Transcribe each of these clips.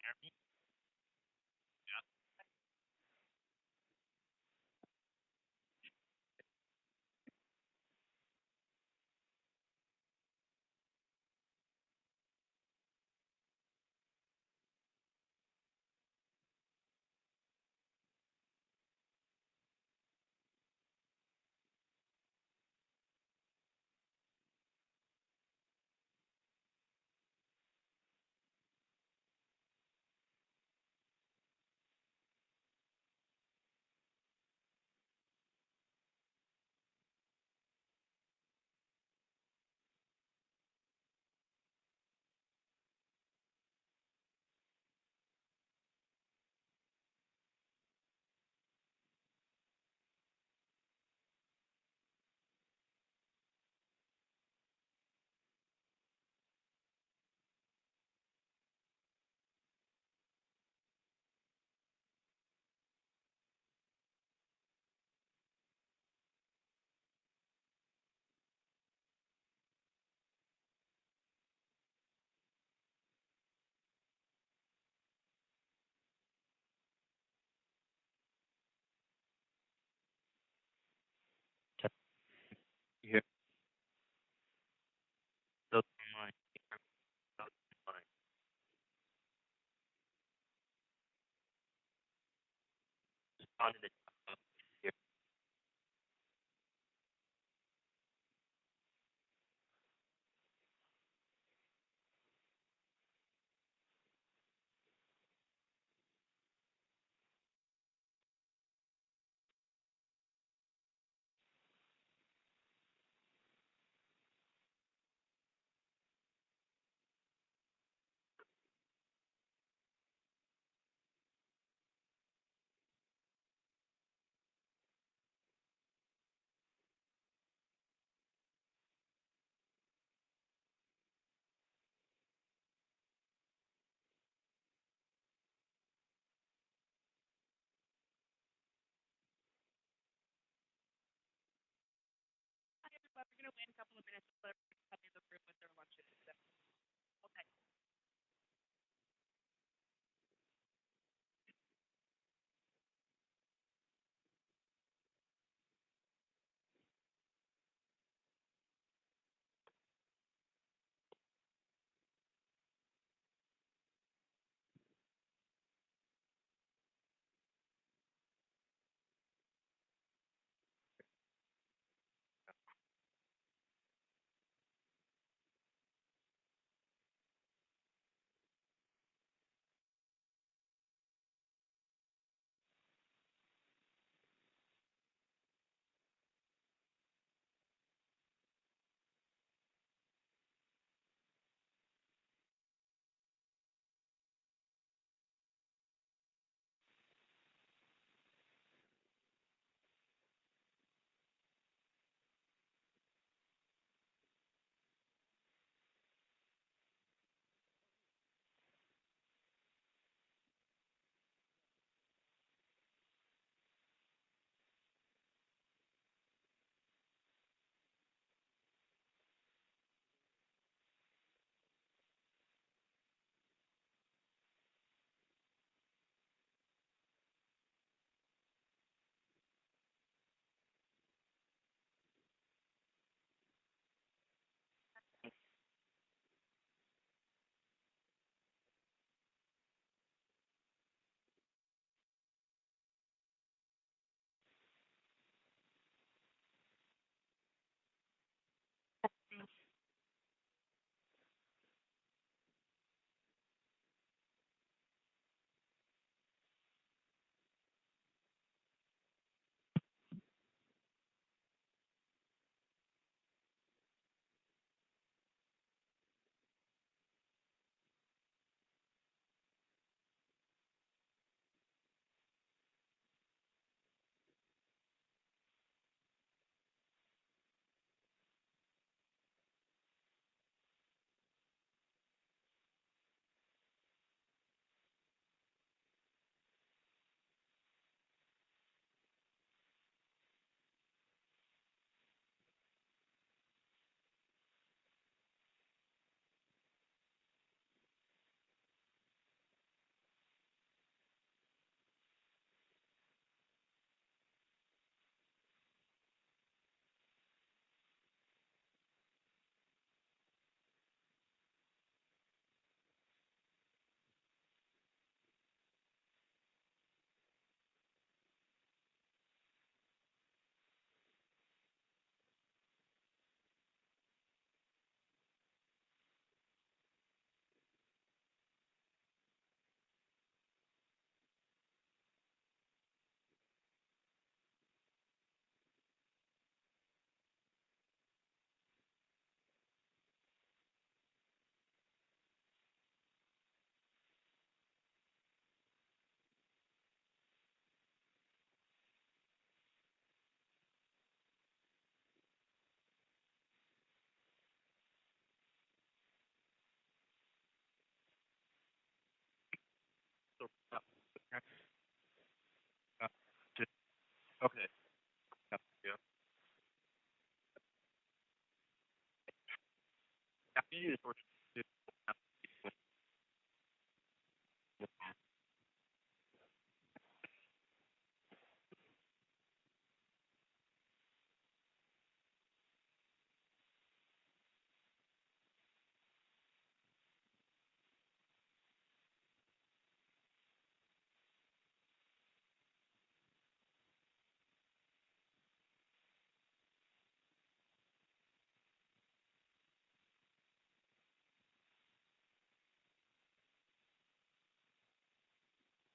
You hear those online. Those online. Respond to the here. So, uh, just, okay. Yeah. After you sort of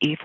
if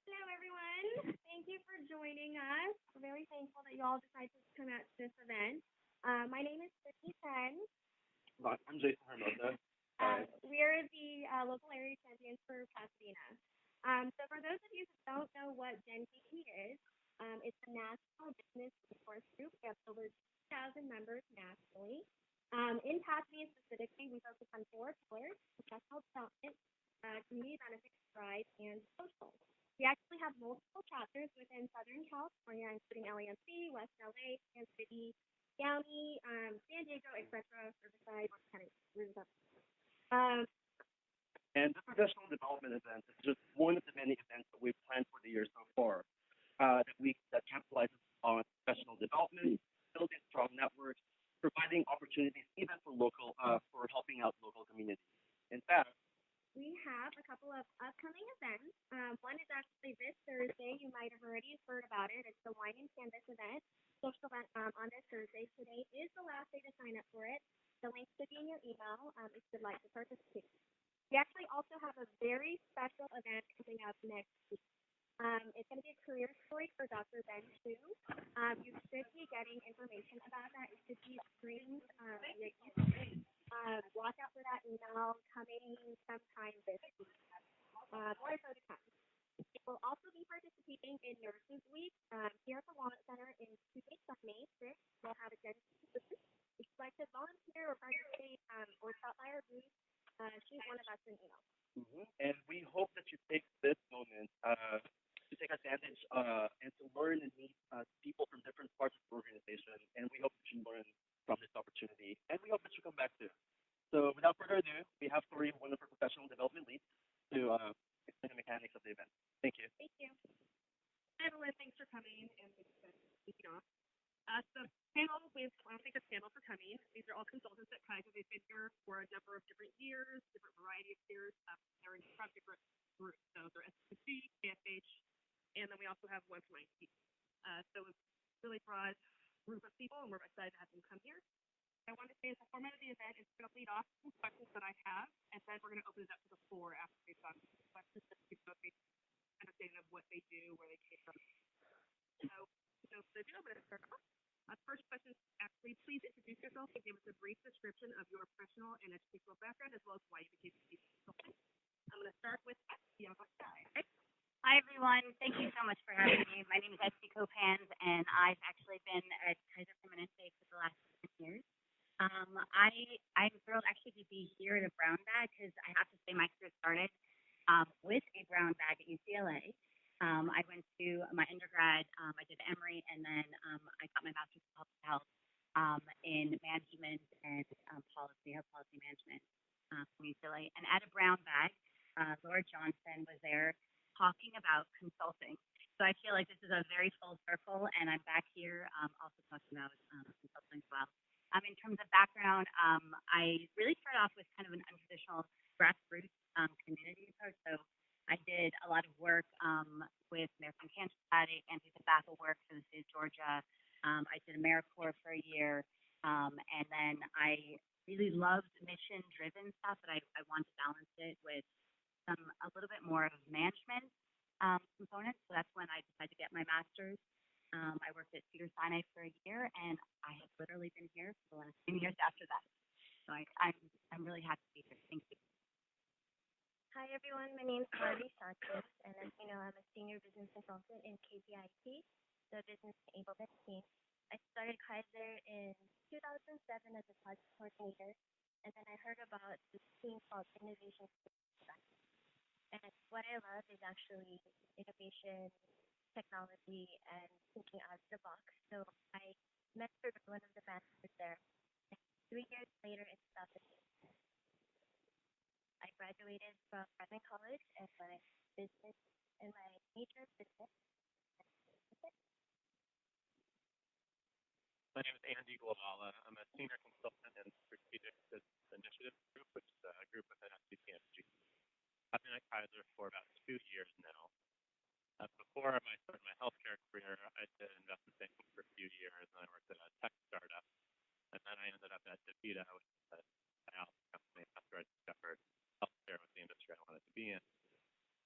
Hello, everyone. Thank you for joining us. We're very thankful that you all decided to come out to this event. My name is Brittany Chen. I'm Jason Hermosa. We are the local area champions for Pasadena. So for those of you who don't know what genKP is, it's a national business resource group. We have over 2,000 members nationally. In Pasadena specifically, we focus on four pillars: professional development, community benefits, pride, and social. We actually have multiple chapters within Southern California, including LAMC, West LA, Kansas City, County, San Diego, etc., Riverside, kind of Riverside. Um, And the professional development event is just one of the many events that we've planned for the year so far. That capitalizes on professional development, building strong networks, providing opportunities even for for helping out local communities. In fact, we have a couple of upcoming events. One is actually this Thursday. You might have already heard about it. It's the Wine and Canvas event, social event on this Thursday. Today is the last day to sign up for it. The link should be in your email if you'd like to participate. We actually also have a very special event coming up next week. It's going to be a career story for Dr. Ben Chu. You should be getting information about that. It should be streamed via YouTube. Watch out for that email coming sometime this week. More so to come. We will also be participating in Nurses Week here at the Walnut Center in 2 weeks on May 6th. We'll have a Gen booth. If you'd like to volunteer or participate or stop by our booth, shoot one of us an email. And we hope that you take this moment to take advantage and to learn and meet people from different parts of the organization. And we hope that you learn from this opportunity. And we hope that you come back too. So without further ado, we have three wonderful professional development leads to explain the mechanics of the event. Thank you. Thank you. Hi, everyone. Thanks for coming and thanks for speaking off. The panel, I want to thank the panel for coming. These are all consultants at Kaiser. They've been here for a number of different years, different variety of years. They're from different groups. So they're SPC, KFH, and then we also have one from IT. So it's a really broad group of people, and we're excited to have them come here. I want to say as the format of the event is going to lead off some questions that I have, and then we're going to open it up to the floor after we've got questions that people have understanding of what they do, where they came from. So, I'm going to start off. First question is actually, please introduce yourself and give us a brief description of your professional and educational background as well as why you became a teacher consultant. I'm going to start with the outside. Hi, everyone. Thank you so much for having me. My name is Etsy Copans, and I've actually been at Kaiser Permanente for the last 10 years. I'm thrilled actually to be here at a brown bag because I have to say my career started with a brown bag at UCLA. I went to my undergrad, I did Emory, and then I got my master's in public health in management and health policy management from UCLA. And at a brown bag, Laura Johnson was there talking about consulting. So I feel like this is a very full circle, and I'm back here also talking about consulting as well. In terms of background, I really started off with kind of an untraditional grassroots community approach. So I did a lot of work with American Cancer Society, anti-tobacco work for the state of Georgia. I did AmeriCorps for a year, and then I really loved mission-driven stuff, but I wanted to balance it with some a little bit more of management components. So that's when I decided to get my master's. I worked at Cedar Sinai for a year, and I have literally been here for the last 10 years after that. So I'm really happy to be here. Thank you. Hi everyone, my name is Marty Santos, and as you know, I'm a senior business consultant in KPIT, the Business Enablement Team. I started Kaiser in 2007 as a project coordinator, and then I heard about this team called Innovation. And what I love is actually innovation, technology, and thinking out of the box. So I mentored one of the masters there. And 3 years later, in 2008, I graduated from Bretman College and my business and my major is business. My name is Andy Glawala. I'm a senior consultant in Strategic Business Initiative Group, which is a group within SCPMG. I've been at Kaiser for about 2 years now. Before I started my healthcare career, I did investment banking for a few years, and I worked at a tech startup. And then I ended up at DaVita, which is a dialysis company, after I discovered healthcare was the industry I wanted to be in.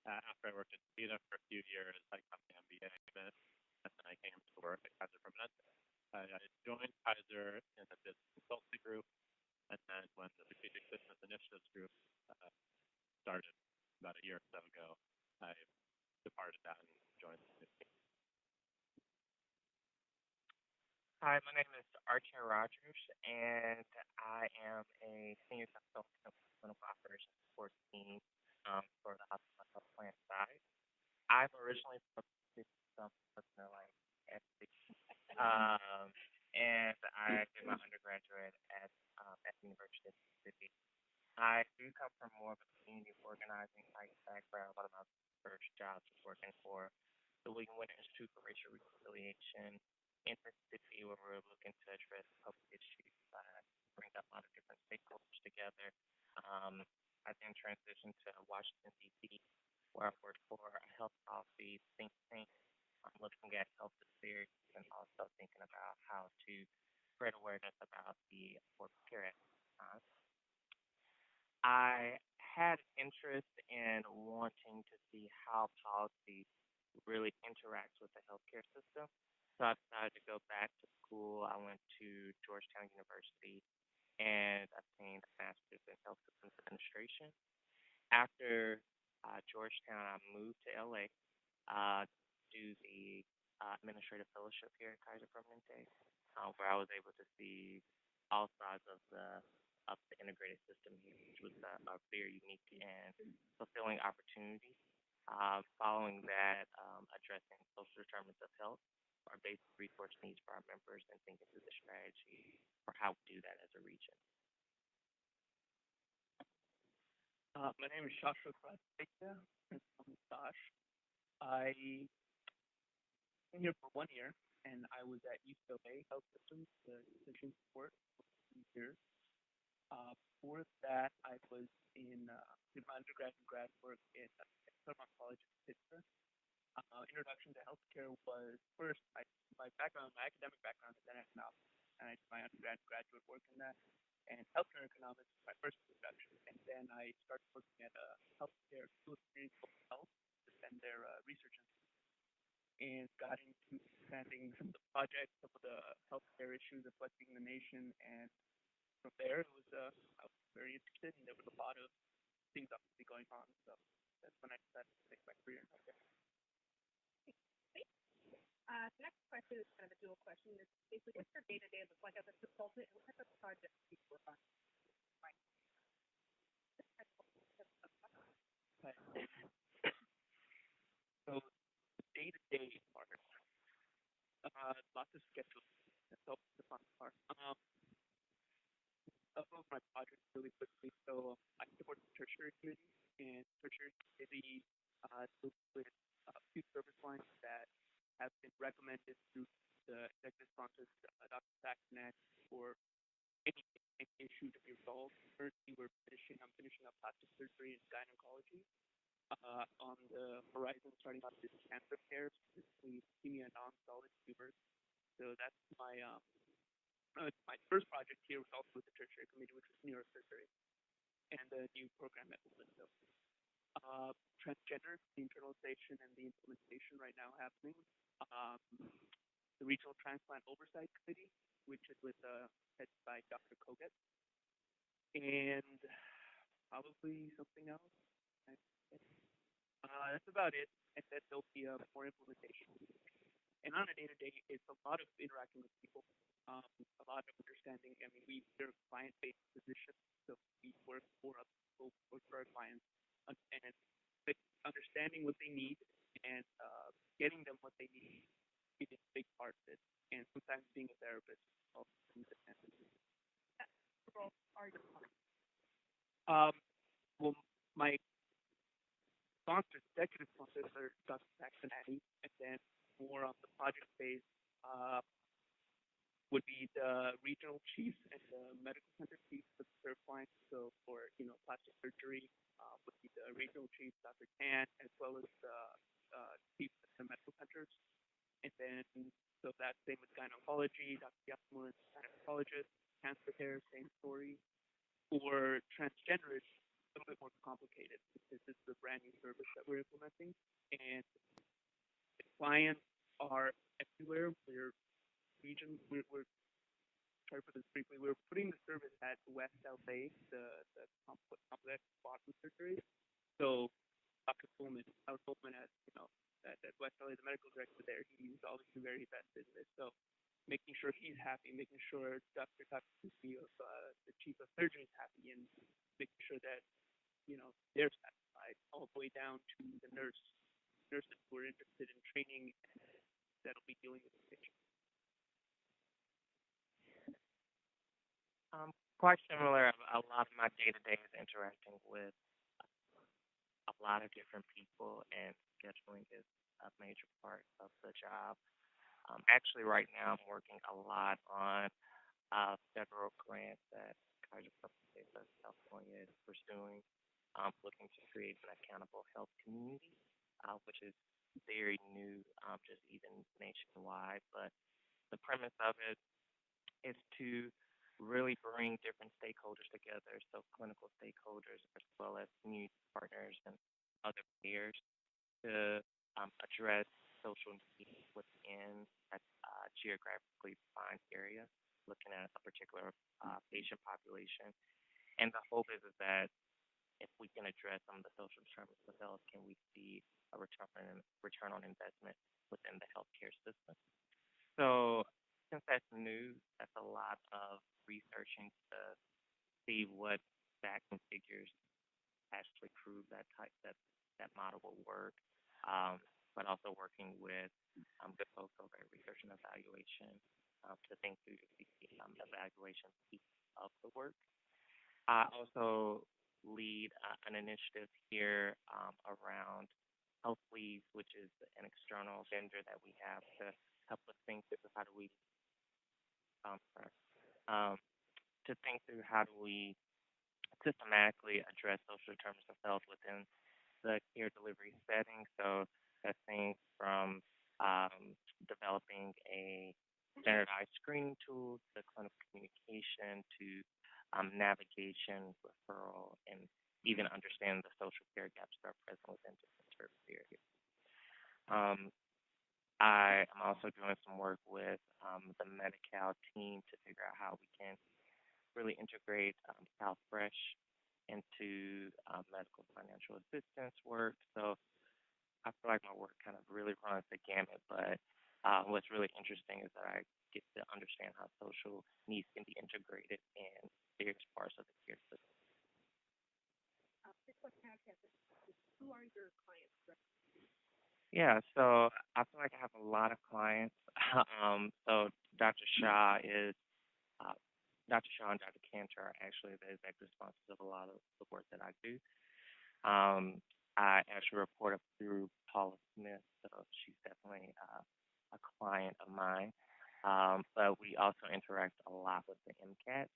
After I worked at DaVita for a few years, I got my MBA in it, and then I came to work at Kaiser Permanente. I joined Kaiser in the business consulting group, and then when the Strategic Business Initiatives group started about a year or so ago, I departed that and joined the new team. Hi, my name is Archer Rogers, and I am a senior consultant of the clinical operations support team for the hospital health plan side. I'm originally from some personal like and I did my undergraduate at the University of Mississippi. I do come from more of a community organizing type background. One of my first jobs was working for the William Winter Institute for Racial Reconciliation in Mississippi, where we're looking to address public issues, bring up a lot of different stakeholders together. I then transitioned to Washington, D.C., where I worked for a health policy think tank, looking at health disparities and also thinking about how to spread awareness about the Affordable Care Act. I had interest in wanting to see how policy really interacts with the healthcare system. So I decided to go back to school. I went to Georgetown University and obtained a master's in health systems administration. After Georgetown, I moved to LA to do the administrative fellowship here at Kaiser Permanente, where I was able to see all sides of the integrated system here, which was a very unique and fulfilling opportunity. Following that, addressing social determinants of health, our basic resource needs for our members, and thinking through the strategy for how we do that as a region. My name is Shasha Pratikya, and I'm Sash. I came here for 1 year, and I was at UCLA Health Systems, the decision support, for 2 years. Before that, I was did my undergrad and grad work in Claremont College in Pittsburgh. Introduction to healthcare was first, my academic background is in economics, and I did my undergrad and graduate work in that. And healthcare economics was my first introduction. And then I started working at a healthcare school of community health and their research institute. and got into understanding some of the projects, some of the healthcare issues affecting the nation, and from there it was I was very interested, and there was a lot of things obviously going on. So that's when I decided to make my career in healthcare. The next question is kind of a dual question. It's basically, what's your day-to-day look like as a consultant, and what type of projects do you work on? Right. But, so the day-to-day part, lots of scheduling. That's always the fun part. Of my projects really quickly. So I support the tertiary committee, and tertiary committee deals with a few service lines that have been recommended through the executive sponsors, Dr. Saxonet, for any issue to be resolved. Currently, I'm finishing up plastic surgery and gynecology. On the horizon, starting off is cancer care, specifically leukemia and non-solid tumors. So that's my first project here was also with the tertiary committee, which was neurosurgery and the new program at Orlando. Transgender, the internalization and the implementation right now happening. The Regional Transplant Oversight Committee, which is headed by Dr. Koget, and probably something else. That's about it. And then there'll be more implementation. And on a day-to-day, it's a lot of interacting with people, a lot of understanding. I mean, we're a client-based position, so we work for other people, work for our clients, and understanding what they need and getting them what they need is a big part of it. And sometimes being a therapist also comes in handy. What are your clients? Well, my sponsors, executive sponsors are Dr. Saxonetti, and then more on the project phase would be the regional chiefs and the medical center chiefs of the service line. So for plastic surgery would be the regional chief, Dr. Tan, as well as the chiefs of the medical centers. And then so that's same with gynecology, Dr. Yasmur is a gynecologist, cancer care, same story. For transgender, it's a little bit more complicated because this is a brand new service that we're implementing, and the clients are everywhere. We're sorry for this briefly. We're putting the service at West LA, the complex Boston surgery. So Dr. Coleman, our Coleman, as at West LA, the medical director there, he's obviously very invested in this. So making sure he's happy, making sure Dr. Katsuki of the chief of surgery is happy, and making sure that they're satisfied, all the way down to the nurses who are interested in training and that'll be dealing with the patient. Quite similar. A lot of my day to day is interacting with a lot of different people, and scheduling is a major part of the job. Actually, right now I'm working a lot on federal grant that Kaiser Public State of California is pursuing, looking to create an accountable health community, which is very new, just even nationwide. But the premise of it is to really bring different stakeholders together, so clinical stakeholders as well as community partners and other players to address social needs within a geographically defined area, looking at a particular patient population. And the hope is that if we can address some of the social determinants of health, can we see a return on investment within the healthcare system? So since that's new, that's a lot of researching to see what facts and figures actually prove that model will work. But also working with good folks over at research and evaluation to think through the evaluation piece of the work. I also lead an initiative here around Health Leads, which is an external vendor that we have to help us think through how do we sorry, to think through how do we systematically address social determinants of health within the care delivery setting. So that's things from developing a standardized screening tool to clinical communication to navigation, referral, and even understanding the social care gaps that are present within different service areas. Um, I am also doing some work with the Medi-Cal team to figure out how we can really integrate CalFresh into medical financial assistance work. So I feel like my work kind of really runs the gamut. But what's really interesting is that I get to understand how social needs can be integrated in various parts of the care system. This question I have is, who are your clients? Yeah, so I feel like I have a lot of clients. So Dr. Shah is uh, Dr. Shaw and Dr. Cantor are actually the executive sponsors of a lot of the work that I do. Um, I actually report up through Paula Smith, so she's definitely a client of mine. But we also interact a lot with the MCAT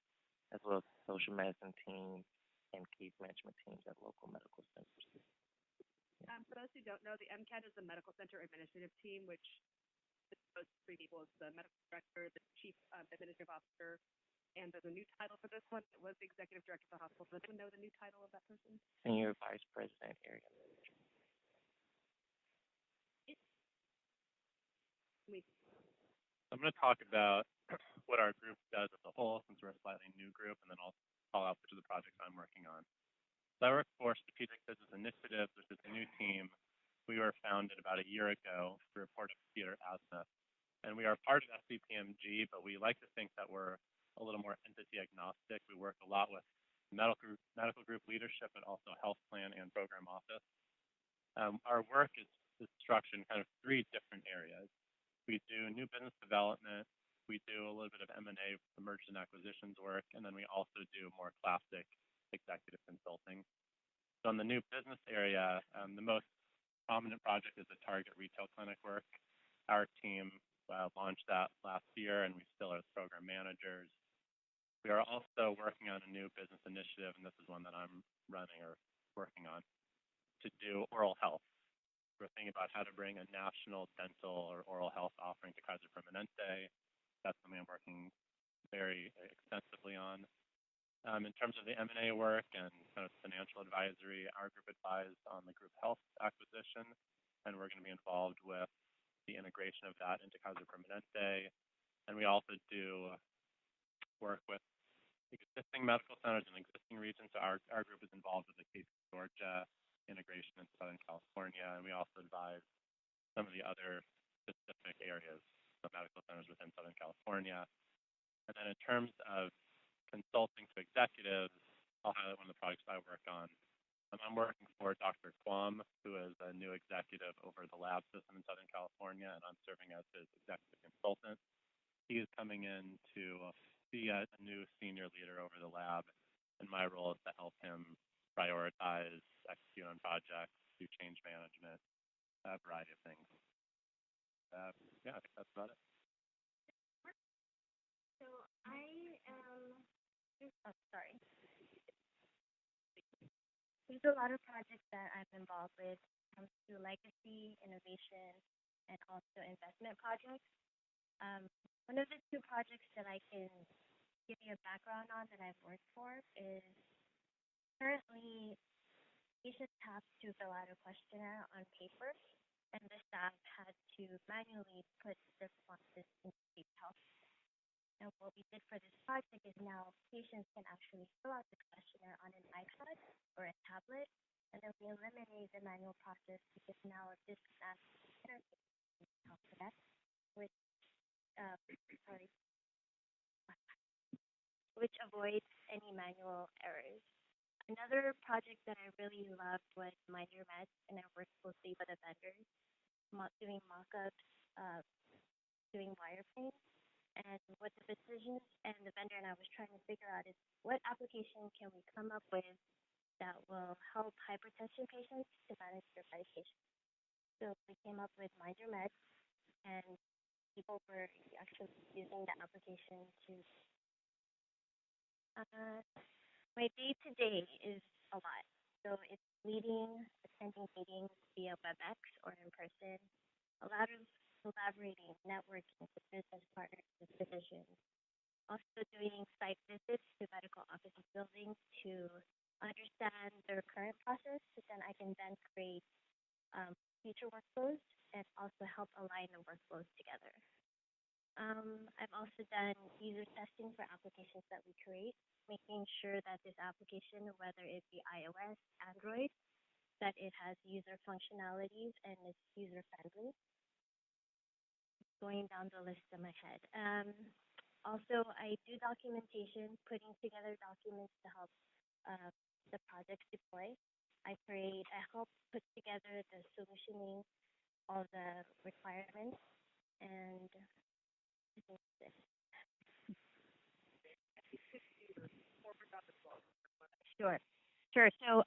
as well as social medicine teams and case management teams at local medical centers. For those who don't know, the MCAT is the Medical Center Administrative Team, which is those three people. It's the medical director, the chief administrative officer, and there's a new title for this one. It was the executive director of the hospital. Does anyone know the new title of that person? Senior Vice President Area Manager. I'm going to talk about what our group does as a whole, since we're a slightly new group, and then I'll call out which of the projects I'm working on. So I work for Strategic Business Initiatives, which is a new team. We were founded about a year ago to report up to Peter Asmuth. And we are part of SCPMG, but we like to think that we're a little more entity agnostic. We work a lot with medical group leadership, but also health plan and program office. Our work is structured in kind of three different areas. We do new business development, we do a little bit of M&A, mergers and acquisitions work, and then we also do more classic executive consulting. So in the new business area, the most prominent project is the Target retail clinic work. Our team launched that last year, and we still are program managers. We are also working on a new business initiative, and this is one that I'm running or working on, to do oral health. We're thinking about how to bring a national dental or oral health offering to Kaiser Permanente. That's something I'm working very extensively on. In terms of the M&A work and kind of financial advisory, our group advised on the group health acquisition, and we're going to be involved with the integration of that into Kaiser Permanente. And we also do work with existing medical centers in existing regions. So our group is involved with the case of Georgia integration in Southern California, and we also advise some of the other specific areas of medical centers within Southern California. And then in terms of consulting to executives, I'll highlight one of the projects I work on. I'm working for Dr. Quam, who is a new executive over the lab system in Southern California, and I'm serving as his executive consultant. He is coming in to be a new senior leader over the lab, and my role is to help him prioritize, execute on projects, do change management, a variety of things. Yeah, I think that's about it. So I am. Oh, sorry. There's a lot of projects that I'm involved with. Comes to legacy, innovation, and also investment projects. One of the two projects that I can give you a background on that I've worked for is currently patients have to fill out a questionnaire on paper, and the staff had to manually put the responses into the health. And what we did for this project is now patients can actually fill out the questionnaire on an iPad or a tablet, and then we eliminate the manual process because now this staff interface health connect with sorry, which avoids any manual errors. Another project that I really loved was Mind Your Meds, and I worked closely with the vendors, doing mock-ups, doing wireframes. And what the physicians and the vendor and I was trying to figure out is what application can we come up with that will help hypertension patients to manage their medication. So we came up with Mind Your Meds, and people were actually using the application to my day-to-day is a lot. So it's attending meetings via WebEx or in person, a lot of collaborating, networking with business partners and physicians. Also doing site visits to medical offices buildings to understand their current process, so then I can then create future workflows and also help align the workflows together. I've also done user testing for applications that we create, making sure that this application, whether it be iOS, Android, that it has user functionalities and is user friendly. Going down the list in my head. Also, I do documentation, putting together documents to help uh, the projects deploy. I help put together the solutioning, all the requirements, and I think that's it. Sure. Sure. So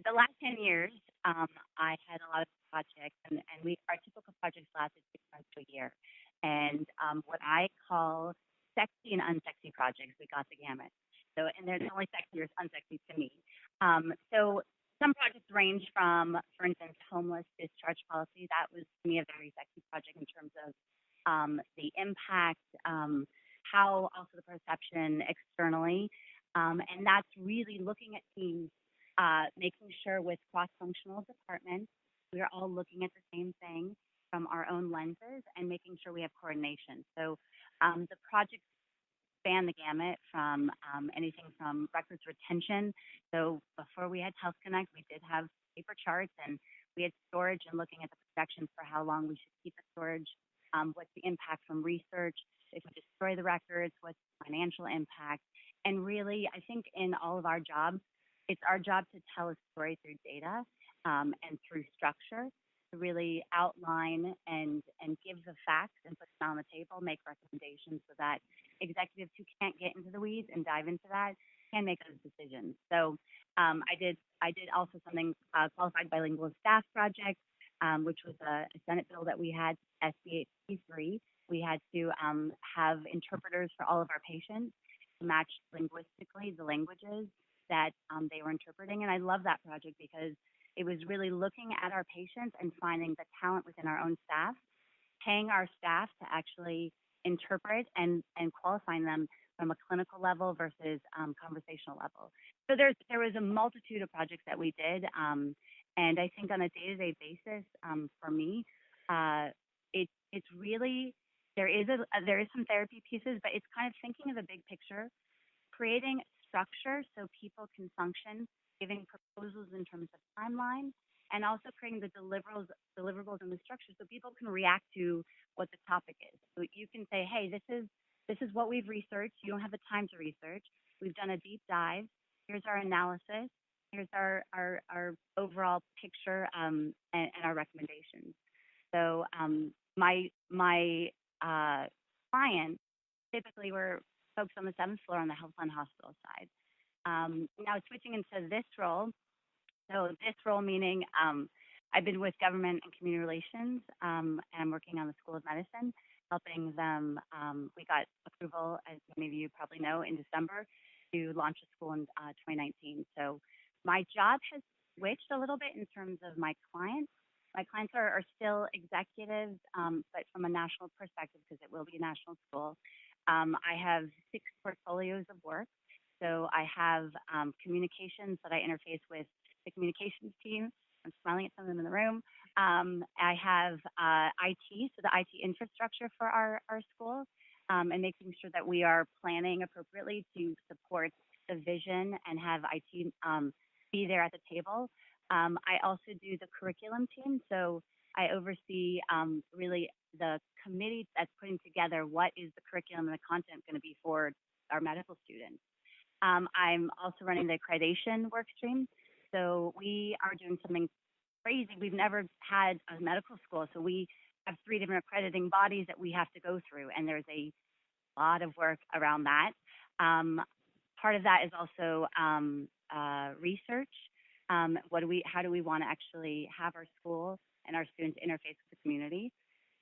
the last 10 years, I had a lot of projects, and our typical projects lasted 6 months to a year. And what I call sexy and unsexy projects, we got the gamut. So, and there's only sexy or unsexy to me. So some projects range from, for instance, homeless discharge policy. That was to me a very sexy project in terms of the impact, how also the perception externally. And that's really looking at teams, making sure with cross-functional departments, we are all looking at the same thing from our own lenses and making sure we have coordination. So the project span the gamut from anything from records retention. So before we had Health Connect, we did have paper charts and we had storage and looking at the projections for how long we should keep the storage, what's the impact from research, if we destroy the records, what's the financial impact. And really, I think in all of our jobs, it's our job to tell a story through data and through structure to really outline and give the facts and put them on the table, make recommendations so that executives who can't get into the weeds and dive into that can make those decisions. So I did also something qualified bilingual staff project, which was a Senate bill that we had, SB 83. We had to have interpreters for all of our patients to match linguistically the languages that they were interpreting. And I love that project because it was really looking at our patients and finding the talent within our own staff, paying our staff to actually interpret and qualifying them from a clinical level versus conversational level. So there was a multitude of projects that we did, and I think on a day-to-day basis, for me, it's really there is some therapy pieces, but it's kind of thinking of the big picture, creating structure so people can function, giving proposals in terms of timeline, and also creating the deliverables and the structure so people can react to what the topic is. So you can say, hey, this is what we've researched. You don't have the time to research. We've done a deep dive. Here's our analysis. Here's our overall picture and our recommendations. So my clients typically were folks on the 7th floor on the health plan hospital side. Now switching into this role, so this role meaning I've been with government and community relations, and I'm working on the School of Medicine, helping them. We got approval, as many of you probably know, in December to launch a school in 2019. So my job has switched a little bit in terms of my clients. My clients are still executives, but from a national perspective, because it will be a national school. I have 6 portfolios of work. So I have communications that I interface with the communications team. I'm smiling at some of them in the room. I have IT, so the IT infrastructure for our school, and making sure that we are planning appropriately to support the vision and have IT be there at the table. I also do the curriculum team, so I oversee really the committee that's putting together what is the curriculum and the content going to be for our medical students. I'm also running the accreditation work stream. So we are doing something crazy. We've never had a medical school, so we have 3 different accrediting bodies that we have to go through, and there's a lot of work around that. Part of that is also research. How do we want to actually have our school and our students interface with the community?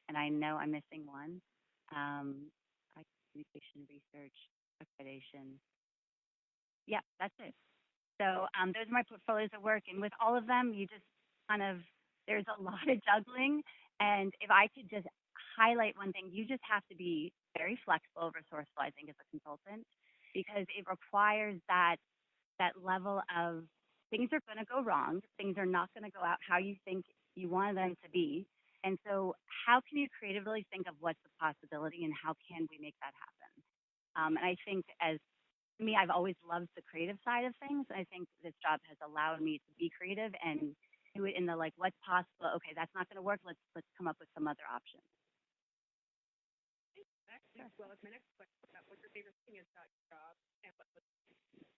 And I know I'm missing one. Communication, research, accreditation. Yeah, that's it. So those are my portfolios of work, and with all of them, you just kind of there's a lot of juggling. And if I could just highlight one thing, you just have to be very flexible, resourceful. I think as a consultant, because it requires that level of things are going to go wrong. Things are not going to go out how you think you want them to be. And so, how can you creatively think of what's a possibility and how can we make that happen? And I think as me, I've always loved the creative side of things. I think this job has allowed me to be creative and do it in the like, what's possible? Okay, that's not going to work. Let's come up with some other options. Actually, as well as my next question about what your favorite thing is about your job and what was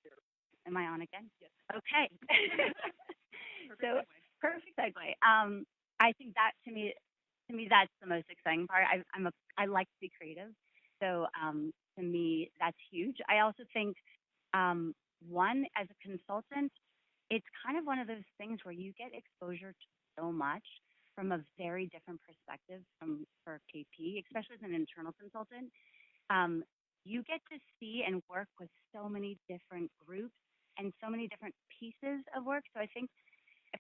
your Am I on again? yes. Okay. Perfect So segue. perfect segue. I think that to me that's the most exciting part. I like to be creative, so to me that's huge. I also think one as a consultant, it's kind of one of those things where you get exposure to so much from a very different perspective from for KP, especially as an internal consultant. um, you get to see and work with so many different groups and so many different pieces of work. So I think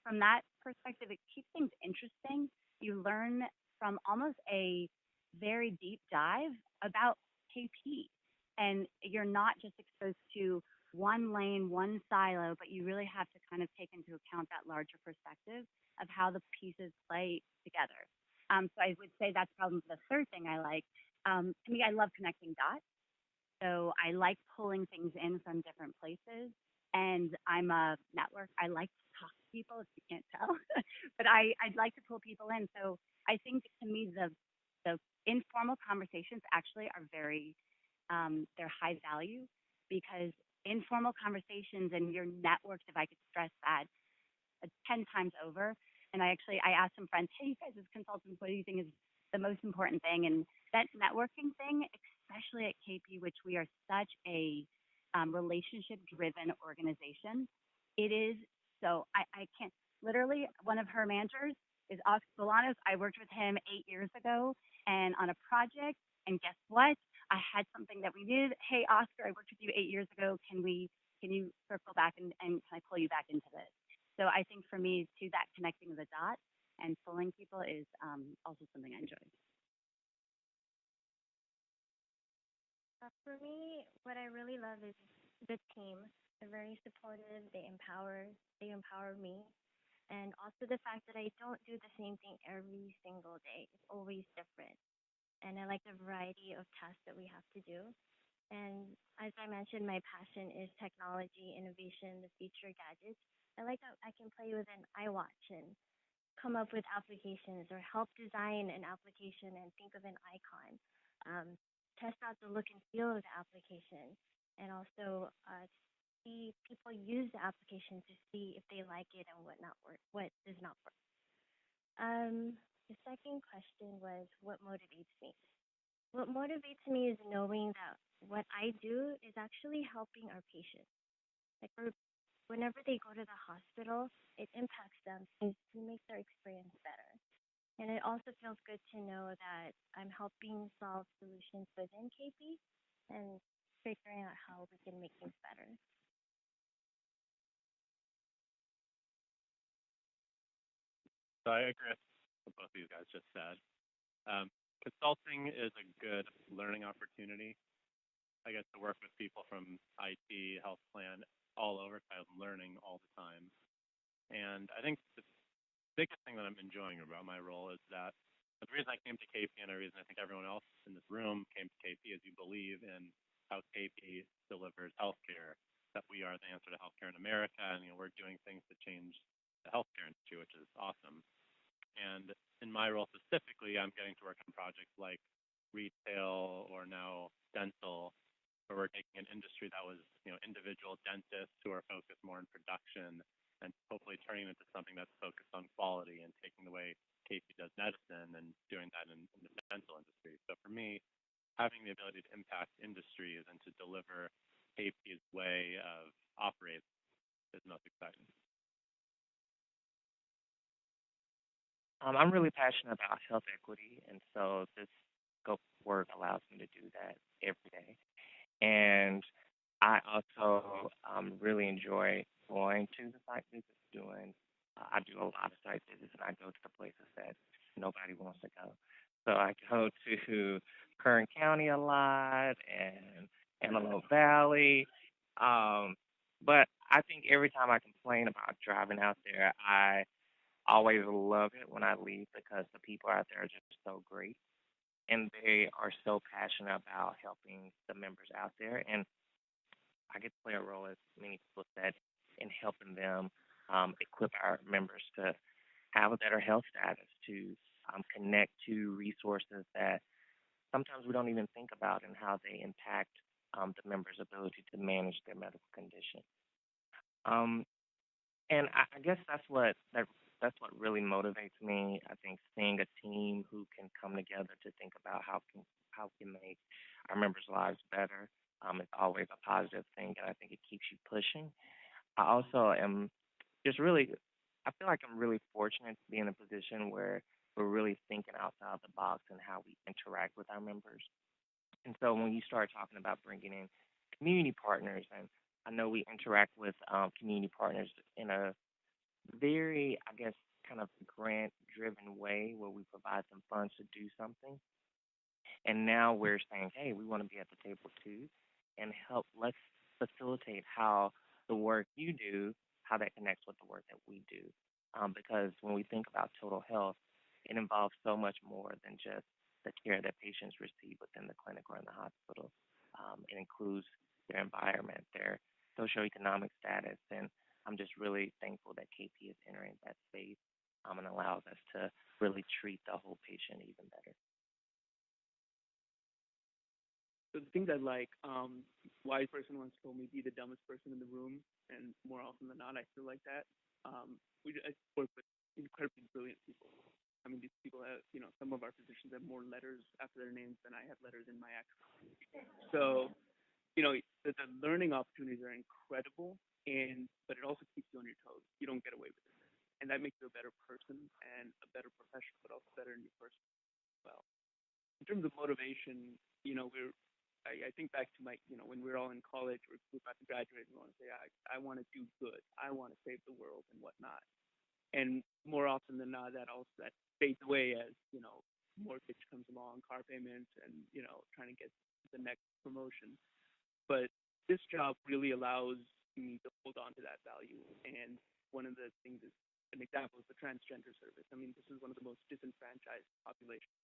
from that perspective, it keeps things interesting. You learn from almost a very deep dive about KP, and you're not just exposed to one lane, one silo, but you really have to kind of take into account that larger perspective of how the pieces play together. So I would say that's probably the third thing I like. To me, I love connecting dots. So I like pulling things in from different places. And I'm a network. I like to talk to people, if you can't tell, but I'd like to pull people in. So I think to me, the informal conversations actually are very, they're high value because informal conversations and your networks, if I could stress that, 10 times over. And I asked some friends, hey, you guys as consultants, what do you think is the most important thing? And that networking thing, especially at KP, which we are such a relationship driven organization, it is so, I can't, literally, one of her managers is Oscar Bolanos. I worked with him 8 years ago and on a project. And guess what? I had something that we needed. Hey, Oscar, I worked with you 8 years ago. Can you circle back and can I pull you back into this? So I think for me, too, that connecting the dots and pulling people is also something I enjoy. For me, what I really love is the team. They're very supportive. They empower me, and also the fact that I don't do the same thing every single day. It's always different, and I like the variety of tasks that we have to do. And as I mentioned, my passion is technology, innovation, the future gadgets. I like that I can play with an iWatch and come up with applications or help design an application and think of an icon, um, test out the look and feel of the application, and also see people use the application to see if they like it and what does not work. The second question was what motivates me. What motivates me is knowing that what I do is actually helping our patients. Like whenever they go to the hospital, it impacts them to make their experience better. And it also feels good to know that I'm helping solve solutions within KP and figuring out how we can make things better. So I agree with what both of you guys just said. Consulting is a good learning opportunity. I get to work with people from IT, health plan, all over. I'm learning all the time. And I think the biggest thing that I'm enjoying about my role is that the reason I came to KP and the reason I think everyone else in this room came to KP is you believe in how KP delivers healthcare, that we are the answer to healthcare in America, and we're doing things to change the healthcare industry, which is awesome. And in my role specifically, I'm getting to work on projects like retail or now dental, where we're taking an industry that was, individual dentists who are focused more on production and hopefully turning it into something that's focused on quality and taking the way KP does medicine and doing that in the dental industry. So for me, having the ability to impact industries and to deliver KP's way of operating is most exciting. I'm really passionate about health equity, and so this scope of work allows me to do that every day. And I also really enjoy going to the site visits, I do a lot of site visits, and I go to the places that nobody wants to go. So I go to Kern County a lot and Antelope Valley. Um, but I think every time I complain about driving out there, I always love it when I leave because the people out there are just so great and they are so passionate about helping the members out there. And I get to play a role, as many people said, in helping them equip our members to have a better health status, to connect to resources that sometimes we don't even think about and how they impact the members' ability to manage their medical condition. Um, and I guess that's what really motivates me. I think seeing a team who can come together to think about how we can make our members' lives better is always a positive thing, and I think it keeps you pushing. I also am just really, I feel like I'm really fortunate to be in a position where we're really thinking outside the box and how we interact with our members. And so when you start talking about bringing in community partners, and I know we interact with community partners in a very, I guess, kind of grant driven way where we provide them funds to do something. And now we're saying, hey, we want to be at the table too and help. Let's facilitate how the work you do, how that connects with the work that we do. Because when we think about total health, it involves so much more than just the care that patients receive within the clinic or in the hospital. It includes their environment, their socioeconomic status, and I'm just really thankful that KP is entering that space and allows us to really treat the whole patient even better. So the things I like, wise person once told me, be the dumbest person in the room, and more often than not, I feel like that. I work with incredibly brilliant people. I mean, these people have, some of our physicians have more letters after their names than I have letters in my actual. So, the learning opportunities are incredible, but it also keeps you on your toes. You don't get away with it, and that makes you a better person and a better professional, but also better in your person as well. In terms of motivation, I think back to when we were all in college or we're about to graduate, we want to say, I want to do good, I want to save the world and whatnot. And more often than not, that fades away as mortgage comes along, car payments, and trying to get the next promotion. But this job really allows me to hold on to that value. And one of the things is an example is the transgender service. I mean, this is one of the most disenfranchised population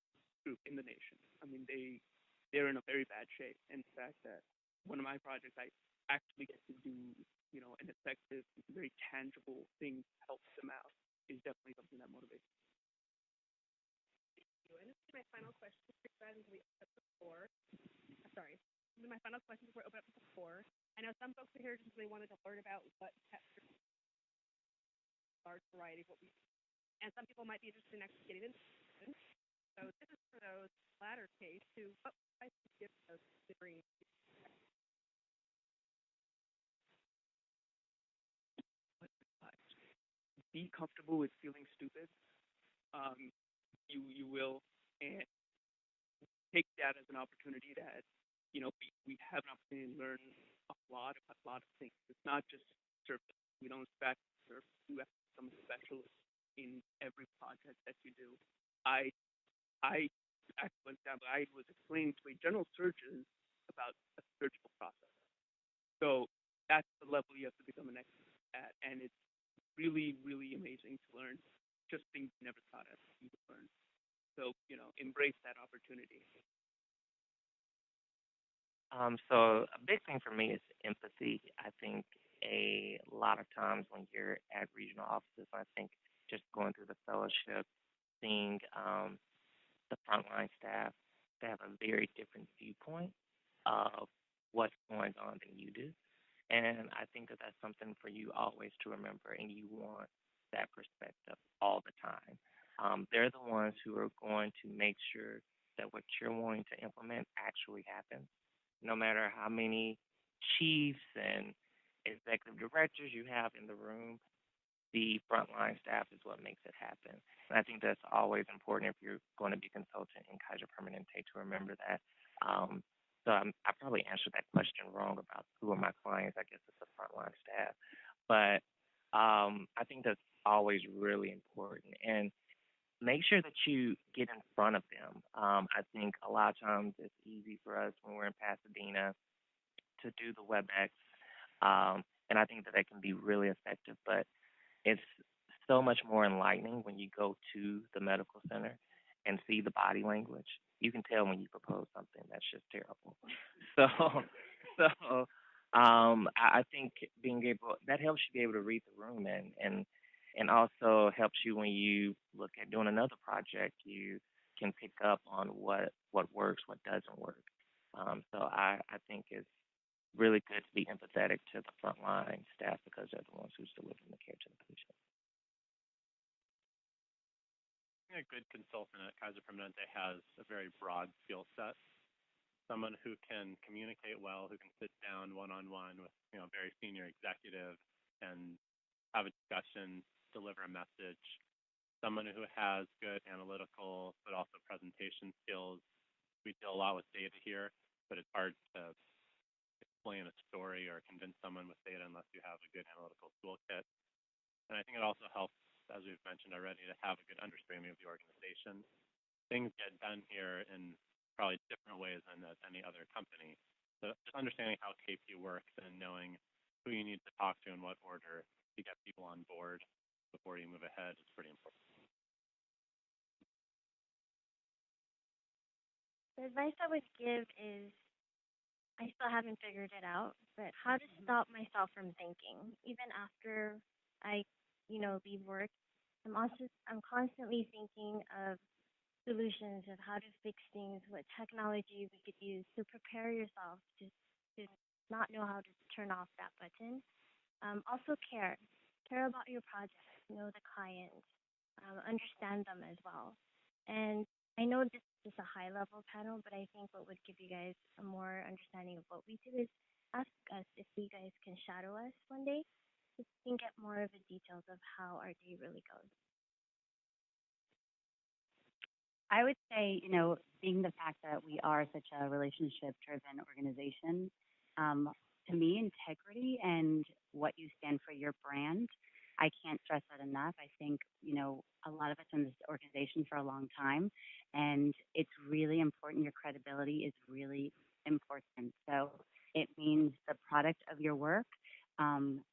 group in the nation. I mean, they're in a very bad shape. And the fact that one of my projects, I actually get to do, an effective, very tangible thing to help them out is definitely something that motivates me. And this is my final question for you guys as we open up the floor. Sorry. This is my final question before we open up the floor. I know some folks are here just really wanted to learn about what large variety of what we do. And some people might be interested in actually getting into it. So this is for those latter case who what advice would you give those considering Be comfortable with feeling stupid. You will, and take that as an opportunity that we have an opportunity to learn a lot of things. It's not just surface. We don't scratch the surface. You have to become a specialist in every project that you do. I I actually, for example, I was explaining to a general surgeon about a surgical process. So that's the level you have to become an expert at, and it's really, really amazing to learn just things you never thought of you would learn. So embrace that opportunity. So a big thing for me is empathy. I think a lot of times when you're at regional offices, I think just going through the fellowship, seeing the frontline staff, they have a very different viewpoint of what's going on than you do. And I think that that's something for you always to remember, and you want that perspective all the time. They're the ones who are going to make sure that what you're wanting to implement actually happens, no matter how many chiefs and executive directors you have in the room. The frontline staff is what makes it happen. And I think that's always important if you're going to be consultant in Kaiser Permanente to remember that. Um, I probably answered that question wrong about who are my clients. I guess it's the frontline staff. But I think that's always really important. And make sure that you get in front of them. I think a lot of times it's easy for us when we're in Pasadena to do the WebEx and I think that that can be really effective. But it's so much more enlightening when you go to the medical center and see the body language. You can tell when you propose something that's just terrible. So, I think being able that helps you be able to read the room and also helps you when you look at doing another project. You can pick up on what works, what doesn't work. So I think it's really good to be empathetic to the frontline staff because they're the ones who's delivering the care to the patient. A good consultant at Kaiser Permanente has a very broad skill set. Someone who can communicate well, who can sit down one on one with a very senior executive and have a discussion, deliver a message. Someone who has good analytical but also presentation skills. We deal a lot with data here, but it's hard to explain a story or convince someone with data unless you have a good analytical toolkit. And I think it also helps, as we've mentioned already, to have a good understanding of the organization. Things get done here in probably different ways than at any other company. So just understanding how KP works and knowing who you need to talk to in what order to get people on board before you move ahead is pretty important. The advice I would give is I still haven't figured it out, but how to stop myself from thinking. Even after I, leave work, I'm constantly thinking of solutions of how to fix things, what technology we could use to prepare yourself to not know how to turn off that button. Also care about your project, know the client, understand them as well. And I know this is just a high level panel, but I think what would give you guys a more understanding of what we do is ask us if you guys can shadow us one day so you can get more of the details of how our day really goes. I would say, being the fact that we are such a relationship driven organization, to me, integrity and what you stand for your brand, I can't stress that enough. I think, a lot of us in this organization for a long time, and it's really important. Your credibility is really important. So it means the product of your work,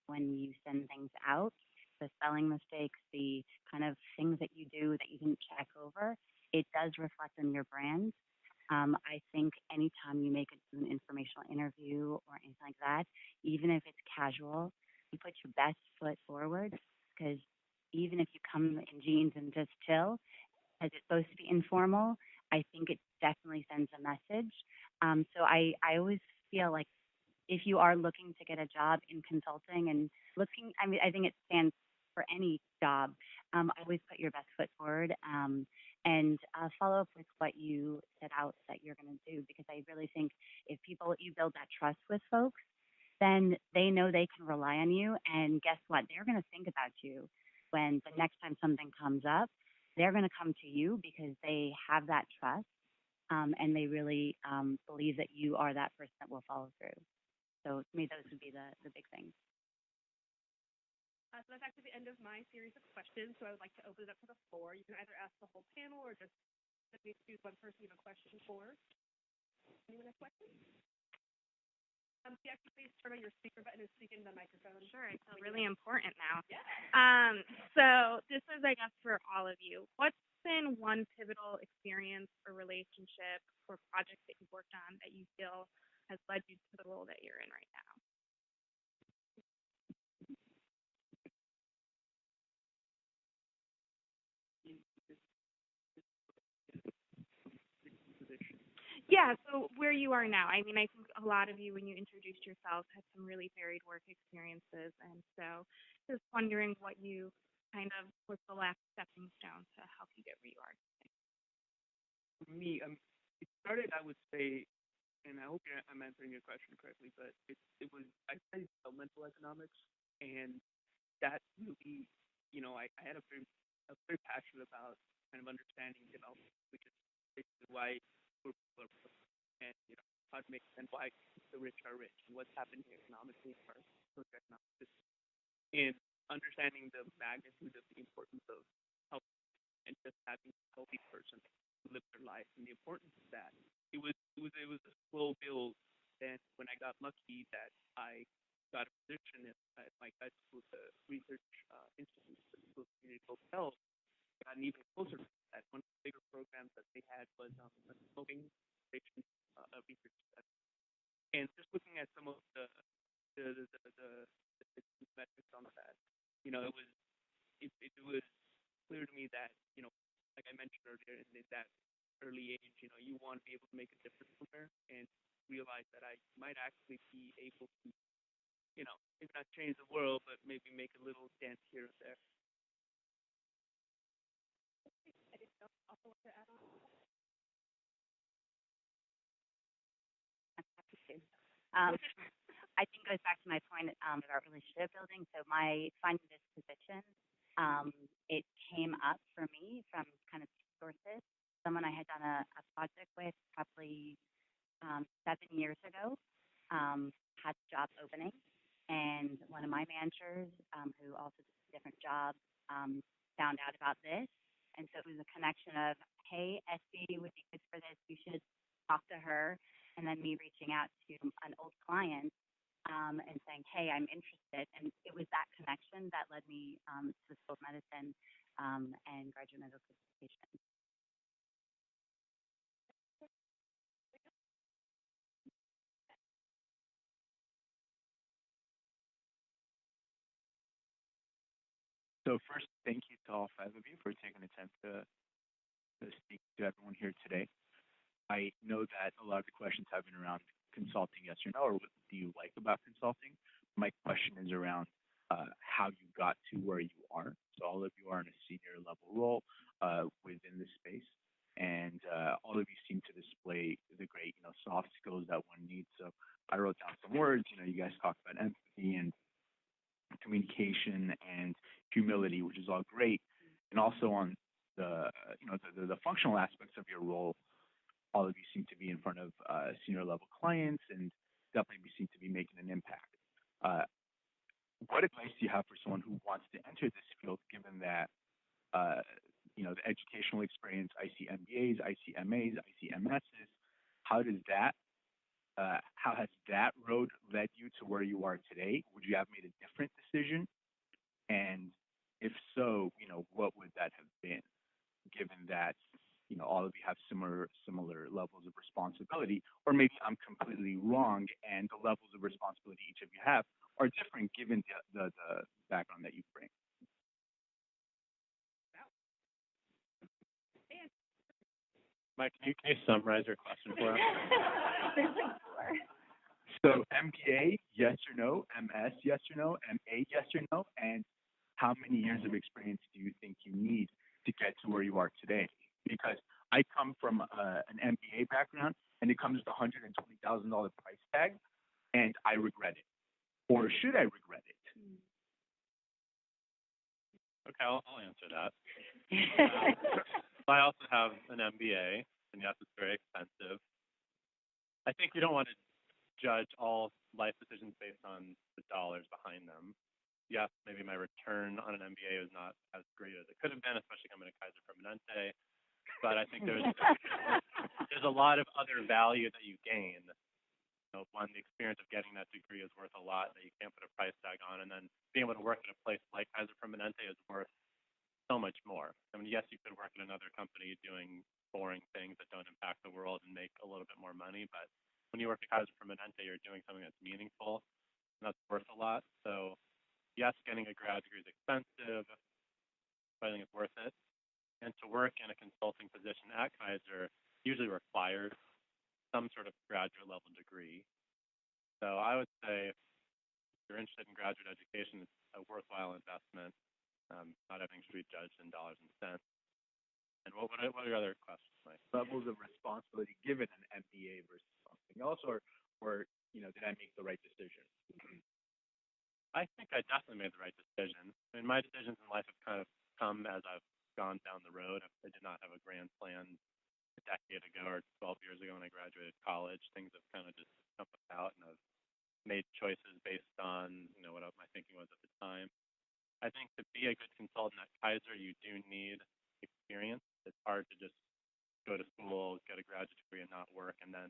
when you send things out, the spelling mistakes, the kind of things that you do that you didn't check over, it does reflect on your brand. I think anytime you make an informational interview or anything like that, even if it's casual, you put your best foot forward because even if you come in jeans and just chill, as it's supposed to be informal, I think it definitely sends a message. So I always feel like if you are looking to get a job in consulting and I think it stands for any job, always put your best foot forward and follow up with what you set out that you're going to do. Because I really think if you build that trust with folks, then they know they can rely on you. And guess what? They're going to think about you when the next time something comes up. They're going to come to you because they have that trust and they really believe that you are that person that will follow through. So to me, those would be the big things. So that's actually the end of my series of questions. So I would like to open it up to the floor. You can either ask the whole panel or just simply choose one person you have a question for. Anyone have questions? Can you actually please turn on your speaker button and speak into the microphone? Sure, I feel really important now. Yeah. So this is, I guess, for all of you. What's been one pivotal experience or relationship or project that you've worked on that you feel has led you to the role that you're in right now? Yeah, so where you are now. I mean, I think a lot of you, when you introduced yourselves, had some really varied work experiences. And so just wondering what you kind of was the last stepping stone to help you get where you are today. For me, it started, I would say, and I hope I'm answering your question correctly, but it was, I studied developmental economics, and that really, I had a very passionate about kind of understanding development, which is basically why poor people are poor, and how to make and why the rich are rich, and what's happening economically in our socioeconomic system, and understanding the magnitude of the importance of health and just having a healthy person live their life and the importance of that. It was a slow build. Then when I got lucky that I got a position at my grad school, the research institute for school community hotels, gotten even closer to that. One of the bigger programs that they had was a smoking cessation research study. And just looking at some of the metrics on that, it was clear to me that, like I mentioned earlier, in that early age, you want to be able to make a difference somewhere and realize that I might actually be able to, maybe not change the world, but maybe make a little dent here and there. I'm happy to. I think it goes back to my point about relationship building. So my finding this position, it came up for me from kind of two sources. Someone I had done a project with probably 7 years ago had a job opening, and one of my managers, who also did a different job, found out about this, and so it was a connection of, hey, SB would be good for this. You should talk to her, and then me reaching out to an old client and saying, hey, I'm interested. And it was that connection that led me to sports medicine and graduate medical education. So first, thank you to all five of you for taking the time to speak to everyone here today. I know that a lot of the questions have been around consulting, yes or no, or what do you like about consulting? My question is around how you got to where you are. So all of you are in a senior level role within the space, and all of you seem to display the great, soft skills that one needs. So I wrote down some words. You guys talked about empathy and communication and humility, which is all great, and also on the functional aspects of your role. All of you seem to be in front of senior level clients and definitely seem to be making an impact. What advice do you have for someone who wants to enter this field, given that the educational experience? I see MBAs, I see MAs, I see MSs. How has that road led you to where you are today? Would you have made a different decision? And if so, what would that have been, given that all of you have similar levels of responsibility, or maybe I'm completely wrong and the levels of responsibility each of you have are different given the background that you bring. Mike, can you summarize your question for us? So MBA, yes or no? MS, yes or no? MA, yes or no? And how many years of experience do you think you need to get to where you are today? Because I come from an MBA background, and it comes with a $120,000 price tag, and I regret it. Or should I regret it? Okay, I'll answer that. I also have an MBA, and yes, it's very expensive. I think you don't want to judge all life decisions based on the dollars behind them. Yes, maybe my return on an MBA was not as great as it could have been, especially coming to Kaiser Permanente. But I think there's a lot of other value that you gain. One, the experience of getting that degree is worth a lot that you can't put a price tag on, and then being able to work at a place like Kaiser Permanente is worth so much more. I mean, yes, you could work at another company doing boring things that don't impact the world and make a little bit more money, but when you work at Kaiser Permanente, you're doing something that's meaningful, and that's worth a lot. So, yes, getting a grad degree is expensive, but I think it's worth it. And to work in a consulting position at Kaiser usually requires some sort of graduate level degree. So I would say if you're interested in graduate education, it's a worthwhile investment. Not everything should be judged in dollars and cents. And what are your other questions, Mike? Levels of responsibility given an MBA versus something else, or did I make the right decision? I think I definitely made the right decision. I mean, my decisions in life have kind of come as I've gone down the road. I did not have a grand plan a decade ago or 12 years ago when I graduated college. Things have kind of just come about, and I've made choices based on what my thinking was at the time. I think to be a good consultant at Kaiser, you do need experience. It's hard to just go to school, get a graduate degree, and not work, and then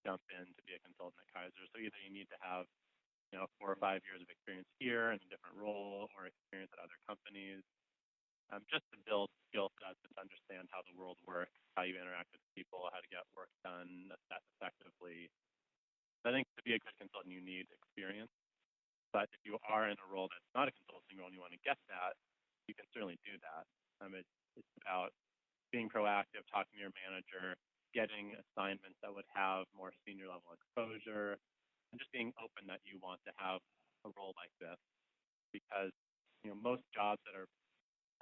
jump in to be a consultant at Kaiser. So either you need to have 4 or 5 years of experience here in a different role or experience at other companies, just to build skill sets to understand how the world works, how you interact with people, how to get work done effectively. I think to be a good consultant, you need experience. But if you are in a role that's not a consulting role and you want to get that, you can certainly do that. It's about being proactive, talking to your manager, getting assignments that would have more senior level exposure, and just being open that you want to have a role like this. Because most jobs that are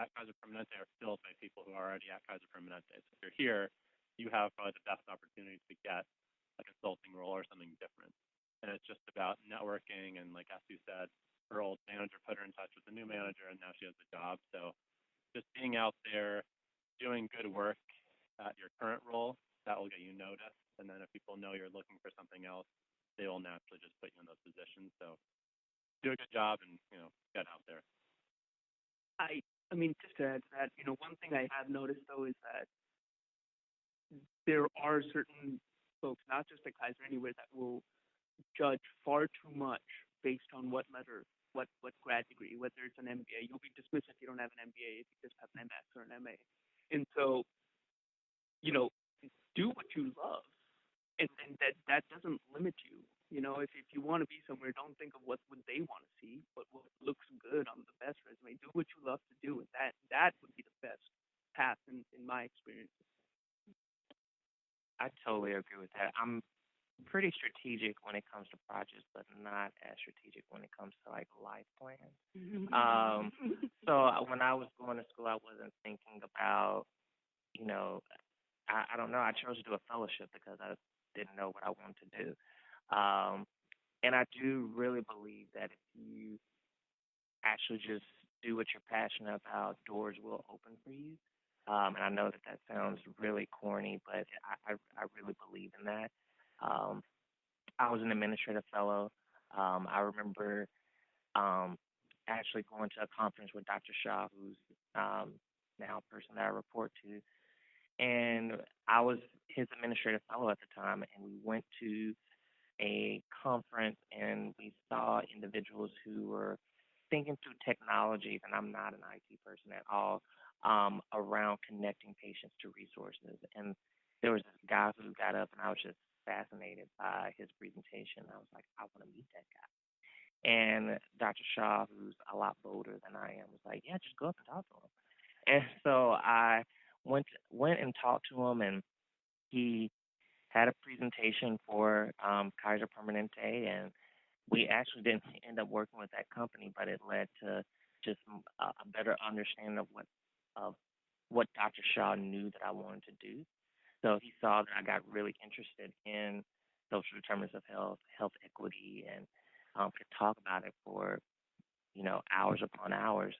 at Kaiser Permanente are filled by people who are already at Kaiser Permanente. So if you're here, you have probably the best opportunity to get a consulting role or something different. And it's just about networking, and like Esty said, her old manager put her in touch with the new manager, and now she has the job. So just being out there, doing good work at your current role, that will get you noticed. And then if people know you're looking for something else, they will naturally just put you in those positions. So do a good job and get out there. I mean, just to add to that, one thing I have noticed though is that there are certain folks, not just at Kaiser anywhere, that will judge far too much based on what letter, what grad degree, whether it's an MBA. You'll be dismissed if you don't have an MBA, if you just have an MS or an MA. And so, do what you love, and that doesn't limit you. If you want to be somewhere, don't think of what would they want to see, but what looks good on the best resume. Do what you love to do, and that would be the best path in my experience. I totally agree with that. I'm pretty strategic when it comes to projects, but not as strategic when it comes to like life plans. So when I was going to school, I wasn't thinking about, I don't know. I chose to do a fellowship because I didn't know what I wanted to do. And I do really believe that if you actually just do what you're passionate about, doors will open for you. And I know that sounds really corny, but I really believe in that. I was an administrative fellow. I remember actually going to a conference with Dr. Shah, who's now a person that I report to. And I was his administrative fellow at the time, and we went to a conference and we saw individuals who were thinking through technologies, and I'm not an IT person at all, around connecting patients to resources. And there was this guy who got up, and I was just fascinated by his presentation. I was like, I want to meet that guy. And Dr. Shaw, who's a lot bolder than I am, was like, yeah, just go up and talk to him. And so I went and talked to him, and he had a presentation for Kaiser Permanente, and we actually didn't end up working with that company, but it led to just a better understanding of what Dr. Shaw knew that I wanted to do. So he saw that I got really interested in social determinants of health, health equity, and could talk about it for hours upon hours.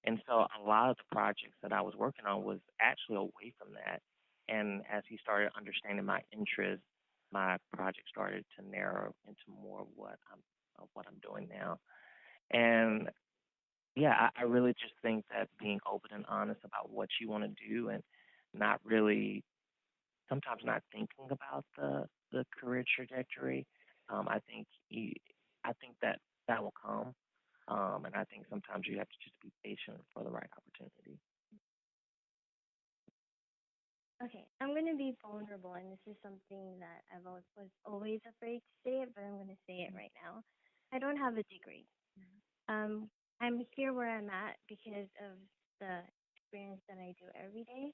And so a lot of the projects that I was working on was actually away from that. And as he started understanding my interests, my project started to narrow into more of what I'm doing now. And yeah, I really just think that being open and honest about what you want to do, and not really sometimes not thinking about the career trajectory. I think that will come. And I think sometimes you have to just be patient for the right opportunity. Okay, I'm gonna be vulnerable, and this is something that was always afraid to say it, but I'm gonna say it right now. I don't have a degree. I'm here where I'm at because of the experience that I do every day.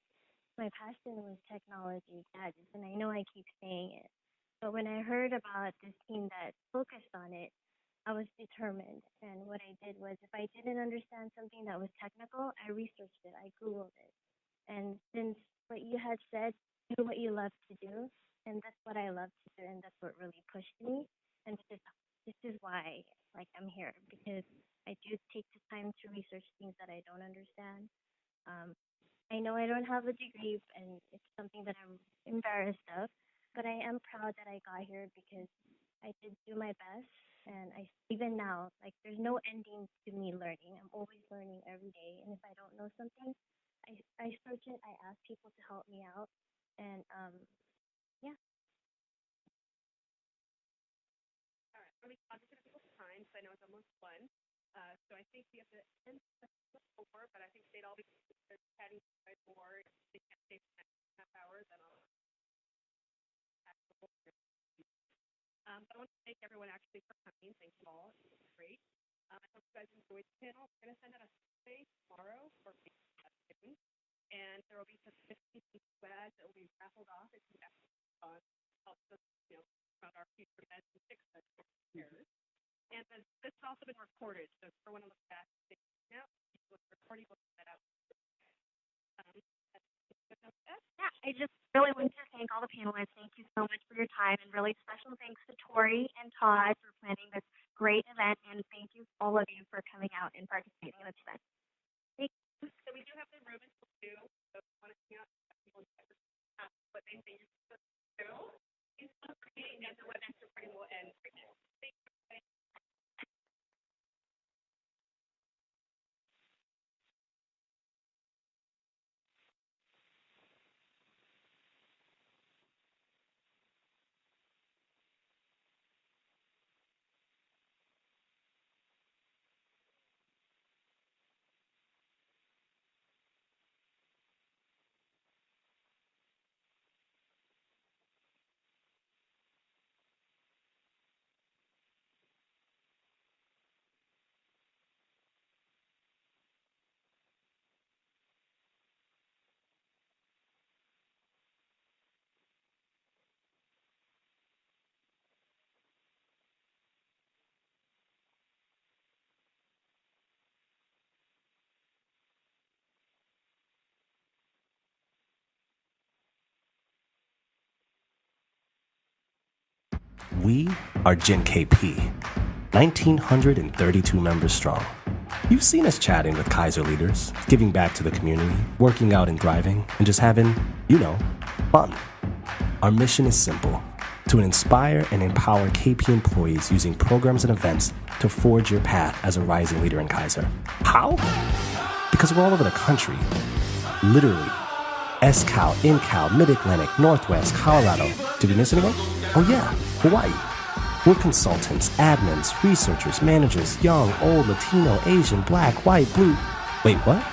My passion was technology, gadgets, and I know I keep saying it. But when I heard about this team that focused on it, I was determined. And what I did was, if I didn't understand something that was technical, I researched it, I Googled it. And since what you had said, do what you love to do, and that's what I love to do, and that's what really pushed me. And this is why I'm here, because I do take the time to research things that I don't understand. I know I don't have a degree, and it's something that I'm embarrassed of, but I am proud that I got here because I did do my best, and even now, there's no ending to me learning. I'm always learning every day, and if I don't know something, I search it. I ask people to help me out, and yeah. All right, are we cognizant of people's time? I know it's almost 1. So I think we have to end at 4, but I think they'd all be chatting by 4. If they can't stay for the next half hour, then I'll but I want to thank everyone actually for coming. Thank you all. It was great. I hope you guys enjoyed the panel. We're going to send out a survey tomorrow for Thanksgiving, and there will be some 15 bags that will be raffled off if you actually help us, about our future events and fix us. And then this has also been recorded, so if you want to look back now, the recording will put that out. Yeah, I just really want to thank all the panelists. Thank you so much for your time, and really special thanks to Tori and Todd for planning this great event, and thank you all of you for coming out and participating in this event. Thank you. So we do have the room until 2, so if you want to hang out, people what they say you're supposed to do. Please feel free, and the web recording will end right now. Thank you. We are genKP, 1,932 members strong. You've seen us chatting with Kaiser leaders, giving back to the community, working out and thriving, and just having, fun. Our mission is simple: to inspire and empower KP employees using programs and events to forge your path as a rising leader in Kaiser. How? Because we're all over the country. Literally. SCal, InCal, Mid-Atlantic, Northwest, Colorado. Did we miss anyone? Oh yeah, Hawaii. We're consultants, admins, researchers, managers, young, old, Latino, Asian, black, white, blue. Wait, what?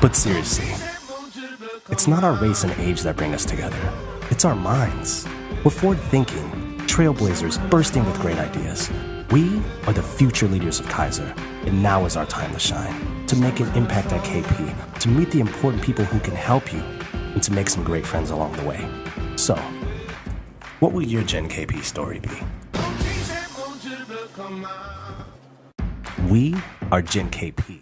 But seriously, it's not our race and age that bring us together. It's our minds. We're forward-thinking, trailblazers bursting with great ideas. We are the future leaders of Kaiser, and now is our time to shine, to make an impact at KP, to meet the important people who can help you, and to make some great friends along the way. So, what will your genKP story be? We are genKP.